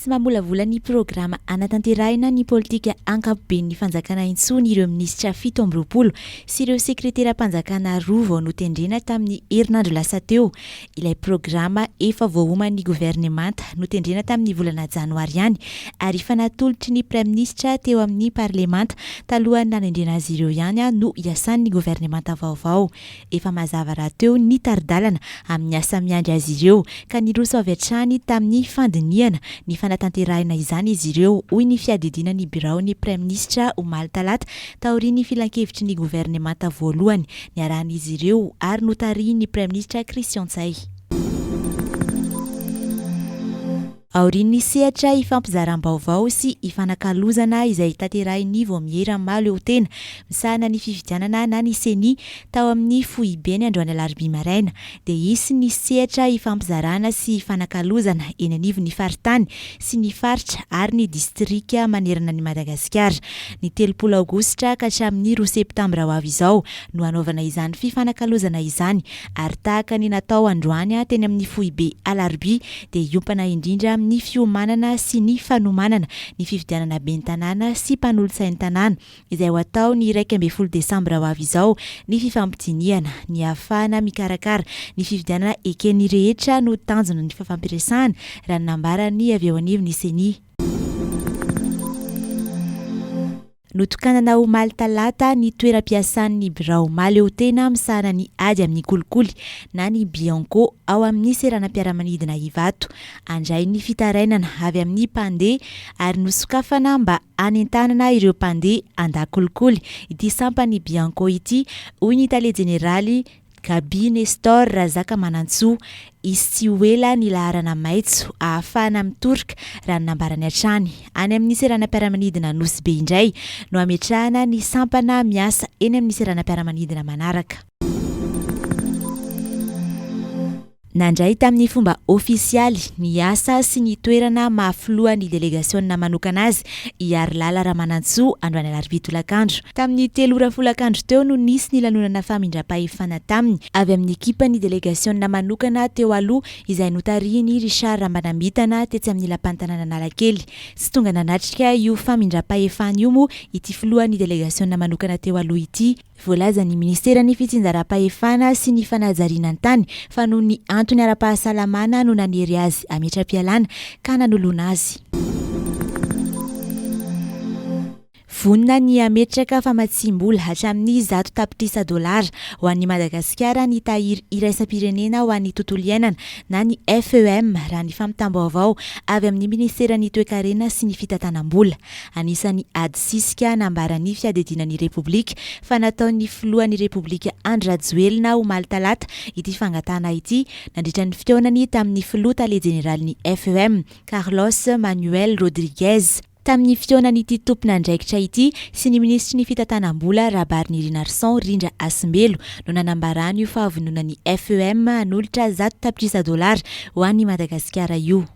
sy mamolavola ny programa anatanterahina ny politika ankapobeny fanjakana intsony ireo minisitra 7 sy ireo sekretera-panjakana 2 vao notendrena tamin'ny herinandro lasa teo. Ilay programa efa voaomany gouvernemanta notendrena tamin'ny volana janoary ihany ary fanatolotry ny praiminisitra teo amin'ny parlemanta talohany nanendrena azy ireo ihany no iasan'ny gouvernemanta vaovao. Efa mazava raha teo ny taridalana amin'ny asa miandry azy ireo ka niroso avy hatrany tamin'ny fandiniana ny fanatanterahina izany izy ireo hoy ny fiadidina ny birao ny praiminisitra omaly talata taorian'ny filan-kevitry ny gouvernemanta voalohany niarahan'izy ireo ary notarihin'ny praiminisitra Christian Tsay. Aorian'ny sehatra ifampizaram-baovao sy ifanakalozana izay tanterahin'ny voamihera malo eo tena misahana ny fifidianana na ny seni tao amin'ny fohibeny androany alarobia maraina dia isy ny sehatra ifampizarana sy ifanakalozana eny anivon'ny faritany sy ny faritra ary ny distrika manerana ny Madagasikara. Ny 30 aogositra ka hatramin'ny 2 septambra ho avy izao no hanaovana izany fifanakalozana izany ary tahaka ny natao androany teny amin'ny fohibe alarobia dia iompana indrindra ny fiomanana sy ny fanomanana ny fifidianana ben'ny tanàna sy mpanolotsain'ny tanàna izay ho atao ny 12 desambra ho avy izao ny fifampidiniana ny ahafahana mikarakara ny fifidianana eken'ny rehetra no tanjona ny fafampiresahana raha nambarany avy eo anivon'ny seni. Notokanana omaly talata ny toeram-piasan'ny birao omaly eo tena misahana ny ady amin'ny kolikoly na ny bianco ao amin'ny seranam-piaramanidina Ivato. Andray ny fitarainana avy amin'ny mpandeha ary nosokafana mba anentanana ireo mpandeha andakolikoly ity sampany bianco ity hoy ny tale jeneraly Gabi Nestor Razaka Manantsoa. Izy tsy ho ela ny laharana maitso ahafahana mitorika raha ny nambarany hatrany any amin'ny seranam-piaramanidina Nosy Be indray no ametrahana ny sampana miasa eny amin'ny seranam-piaramanidina manaraka. Nandray tamin'ny fomba ofisialy ny asa sy ny toerana mahafoloa ny delegasionna manokana azy Iary Lala Ramanantsoa androany alarobia tolakandro. Tamin'ny 3 folakandro teo no nisy ny lanonana famindram-pahefana taminy avy amin'ny ekipa ny delegasionna manokana teo aloha izay notarihin'ny Richard Rambanambitana tetsy amin'ny lapan'ny tanàna Analakely. Sy tonga nanatrika io famindram-pahefana io moa ity filohan'ny delegasionna manokana teo aloha ity. Voalaza ny ministeran'ny fitsinjaram-pahefana sy ny fanajariana tany fa noho ny antony ara-pahasalamana no nanery azy ametra-pialana ka nanolona azy. Vonina ny ametraka famatsim-bola hatramin'ny $100 ho an'ny Madagasikara ny tahiry iraisam-pirenena ho an'ny tontolo iainana na ny FEM raha ny fampitam-baovao avy amin'ny ministeran'ny toe-karena sy ny fitantanam-bola. Anisan'ny ady sisika nambaran'ny fiadidinan'ny Repoblika fa nataon'ny filohan'ny Repoblika Andry Rajoelina omaly talata ity fangatana ity nandritra ny fitaonany tamin'ny filoha tale jeneralin'ny FEM Carlos Manuel Rodriguez. Tamin'ny fitaonany ity tompon'andraikitra ity sy ny ministry ny fitantanam-bola Rabariny Arson Rindra Asimbelo no nanambarany io fahavononan'ny FEM hanolotra $100 ho an'ny Madagasikara io.